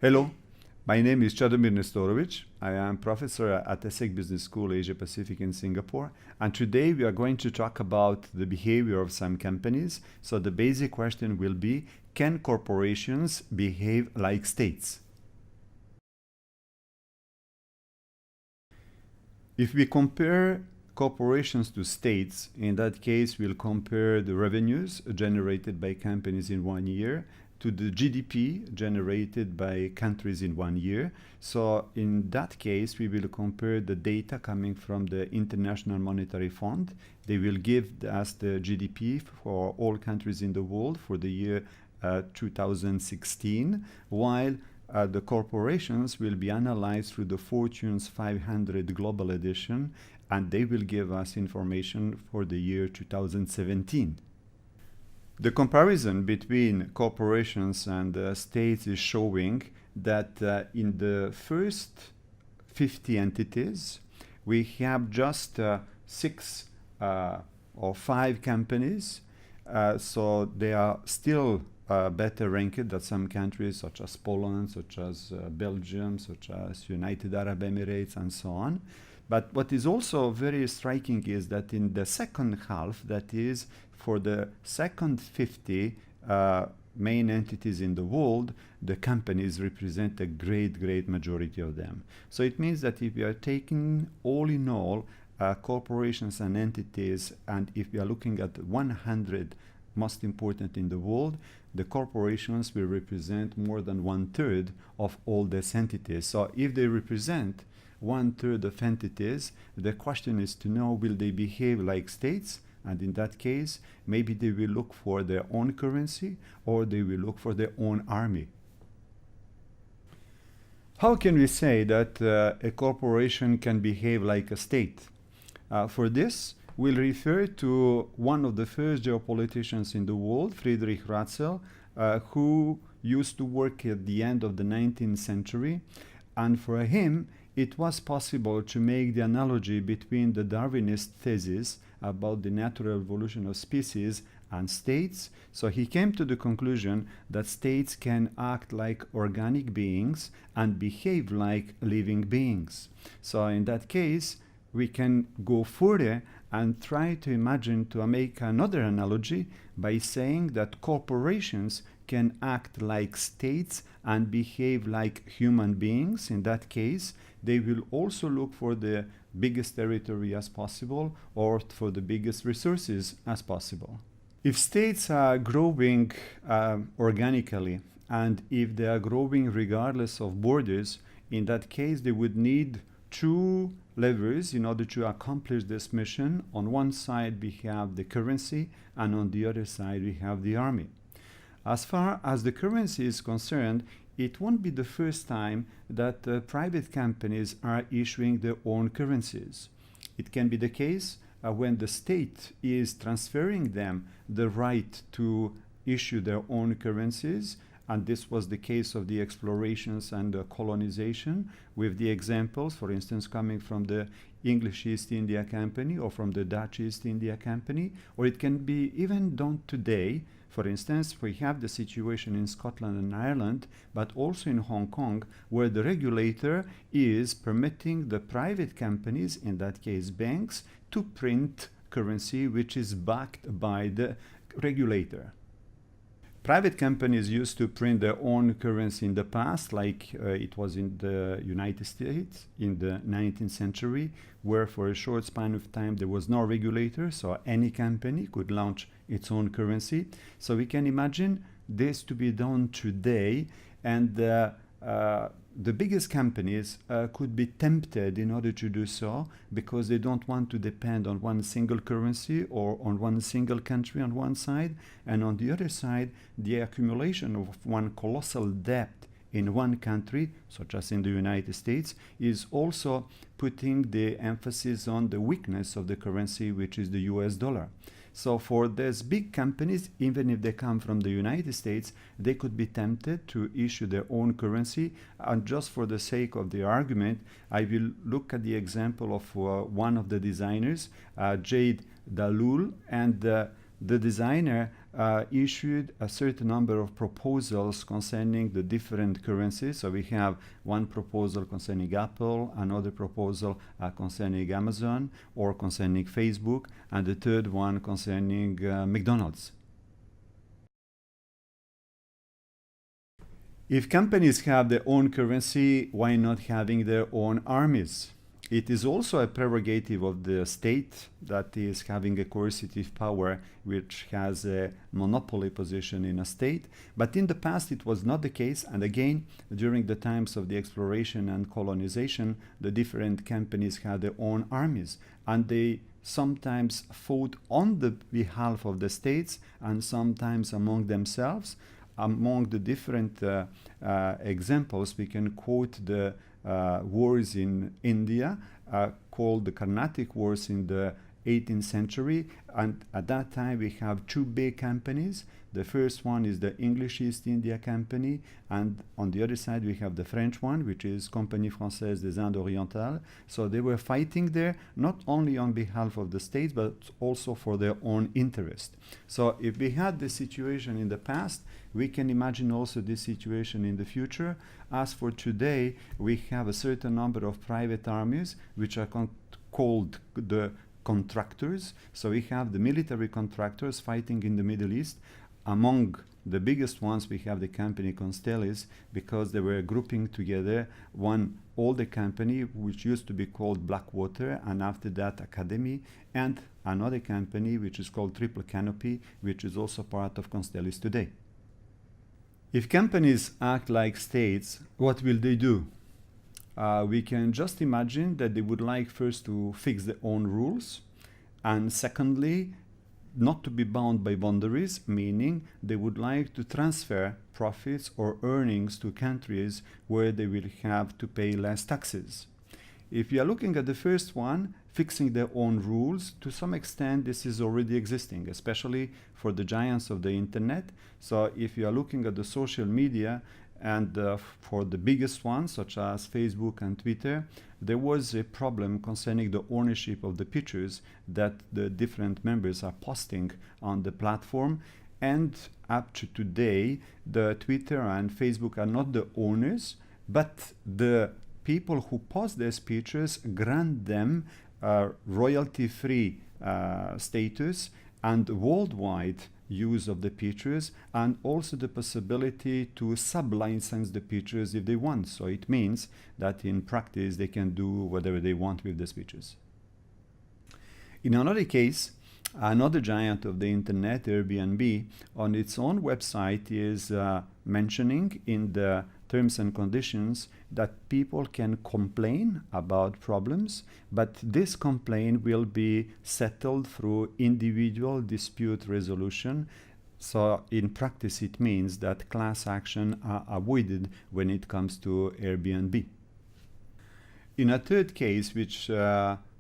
Hello, my name is Chadomir Nestorovic. I am professor at ESSEC Business School, Asia Pacific in Singapore. And today we are going to talk about the behavior of some companies. So the basic question will be, can corporations behave like states? If we compare corporations to states, in that case, we'll compare the revenues generated by companies in 1 year to the GDP generated by countries in 1 year. So in that case, we will compare the data coming from the International Monetary Fund. They will give us the GDP for all countries in the world for the year 2016, while the corporations will be analyzed through the Fortune's 500 Global Edition, and they will give us information for the year 2017. The comparison between corporations and states is showing that in the first 50 entities, we have just 6 or 5 companies. So they are still better ranked than some countries such as Poland, such as Belgium, such as United Arab Emirates, and so on. But what is also very striking is that in the second half, that is for the second 50 main entities in the world, the companies represent a great majority of them. So it means that if we are taking all in all corporations and entities, and if we are looking at 100 most important in the world, the corporations will represent more than 1/3 of all these entities. So if they represent 1/3 of entities, the question is to know, will they behave like states? And in that case, maybe they will look for their own currency or they will look for their own army. How can we say that a corporation can behave like a state? For this, we'll refer to one of the first geopoliticians in the world, Friedrich Ratzel, who used to work at the end of the 19th century. And for him, it was possible to make the analogy between the Darwinist thesis about the natural evolution of species and states. So he came to the conclusion that states can act like organic beings and behave like living beings. So in that case, we can go further and try to imagine to make another analogy by saying that corporations can act like states and behave like human beings. In that case, they will also look for the biggest territory as possible or for the biggest resources as possible. If states are growing organically, and if they are growing regardless of borders, in that case they would need 2 levers in order to accomplish this mission. On one side we have the currency, and on the other side we have the army. As far as the currency is concerned, it won't be the first time that private companies are issuing their own currencies. It can be the case when the state is transferring them the right to issue their own currencies, and this was the case of the explorations and the colonization, with the examples, for instance, coming from the English East India Company or from the Dutch East India Company, or it can be even done today. For instance, we have the situation in Scotland and Ireland, but also in Hong Kong, where the regulator is permitting the private companies, in that case banks, to print currency which is backed by the regulator. Private companies used to print their own currency in the past, like it was in the United States in the 19th century, where for a short span of time there was no regulator, so any company could launch its own currency. So we can imagine this to be done today, and the biggest companies could be tempted in order to do so, because they don't want to depend on one single currency or on one single country on one side, and on the other side, the accumulation of one colossal debt in one country, such as in the United States, is also putting the emphasis on the weakness of the currency, which is the US dollar. So for these big companies, even if they come from the United States, they could be tempted to issue their own currency. And just for the sake of the argument, I will look at the example of one of the designers, Jade Dalul, and the designer issued a certain number of proposals concerning the different currencies. So we have one proposal concerning Apple, another proposal concerning Amazon or concerning Facebook, and the third one concerning McDonald's. If companies have their own currency, why not having their own armies? It is also a prerogative of the state that is having a coercive power which has a monopoly position in a state. But in the past it was not the case, and again during the times of the exploration and colonization, the different companies had their own armies, and they sometimes fought on the behalf of the states and sometimes among themselves. Among the different examples, we can quote the wars in India called the Carnatic Wars in the 18th century, and at that time we have two big companies. The first one is the English East India Company, and on the other side we have the French one, which is Compagnie Française des Indes Orientales. So they were fighting there not only on behalf of the states but also for their own interest. So if we had this situation in the past, we can imagine also this situation in the future. As for today, we have a certain number of private armies which are called the contractors. So we have the military contractors fighting in the Middle East. Among the biggest ones, we have the company Constellis, because they were grouping together one older company which used to be called Blackwater, and after that Academy, and another company which is called Triple Canopy, which is also part of Constellis today. If companies act like states, what will they do? We can just imagine that they would like first to fix their own rules, and secondly, not to be bound by boundaries, meaning they would like to transfer profits or earnings to countries where they will have to pay less taxes. If you are looking at the first one, fixing their own rules, to some extent this is already existing, especially for the giants of the internet. So if you are looking at the social media, and for the biggest ones such as Facebook and Twitter, there was a problem concerning the ownership of the pictures that the different members are posting on the platform. And up to today, the Twitter and Facebook are not the owners, but the people who post these pictures grant them royalty-free status and worldwide use of the pictures, and also the possibility to sub-license the pictures if they want. So it means that in practice they can do whatever they want with these pictures. In another case, another giant of the internet, Airbnb, on its own website is mentioning in the terms and conditions that people can complain about problems, but this complaint will be settled through individual dispute resolution. So in practice it means that class action are avoided when it comes to Airbnb. In a third case, which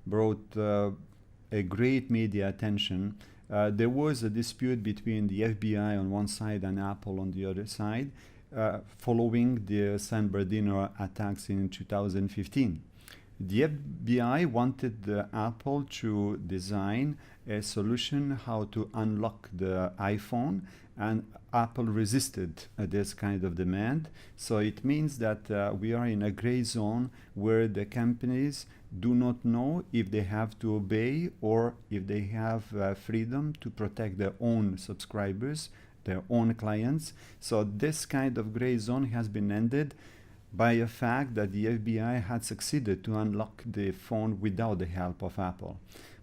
brought a great media attention, there was a dispute between the FBI on one side and Apple on the other side, following the San Bernardino attacks in 2015. The FBI wanted Apple to design a solution how to unlock the iPhone, and Apple resisted this kind of demand. So it means that we are in a gray zone where the companies do not know if they have to obey or if they have freedom to protect their own subscribers, their own clients. So this kind of gray zone has been ended by a fact that the FBI had succeeded to unlock the phone without the help of Apple.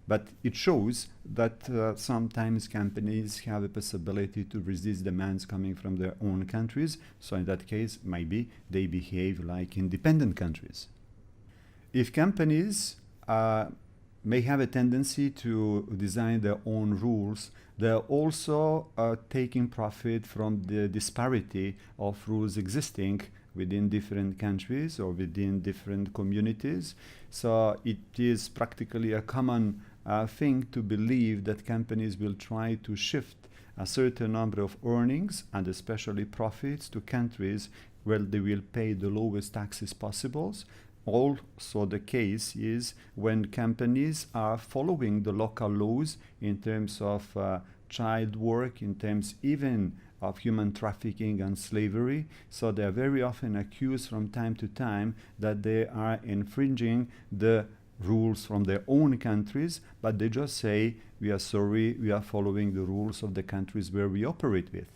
But it shows that sometimes companies have a possibility to resist demands coming from their own countries. So in that case, maybe they behave like independent countries. If companies may have a tendency to design their own rules, they're also taking profit from the disparity of rules existing within different countries or within different communities. So it is practically a common thing to believe that companies will try to shift a certain number of earnings and especially profits to countries where they will pay the lowest taxes possible. Also the case is when companies are following the local laws in terms of child work, in terms even of human trafficking and slavery. So they are very often accused from time to time that they are infringing the rules from their own countries, but they just say, we are sorry, we are following the rules of the countries where we operate with.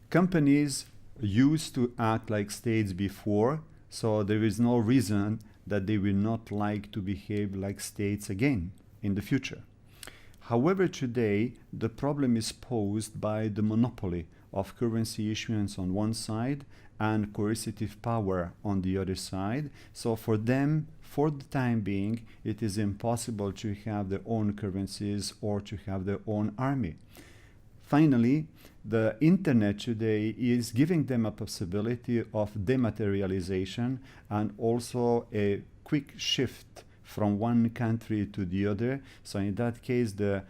Companies used to act like states before, so there is no reason that they will not like to behave like states again in the future. However, today, the problem is posed by the monopoly of currency issuance on one side and coercive power on the other side. So for them, for the time being, it is impossible to have their own currencies or to have their own army. Finally, the internet today is giving them a possibility of dematerialization and also a quick shift from one country to the other. So in that case, the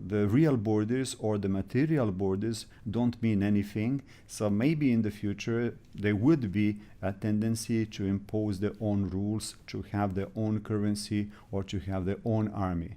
real borders or the material borders don't mean anything. So maybe in the future, there would be a tendency to impose their own rules, to have their own currency, or to have their own army.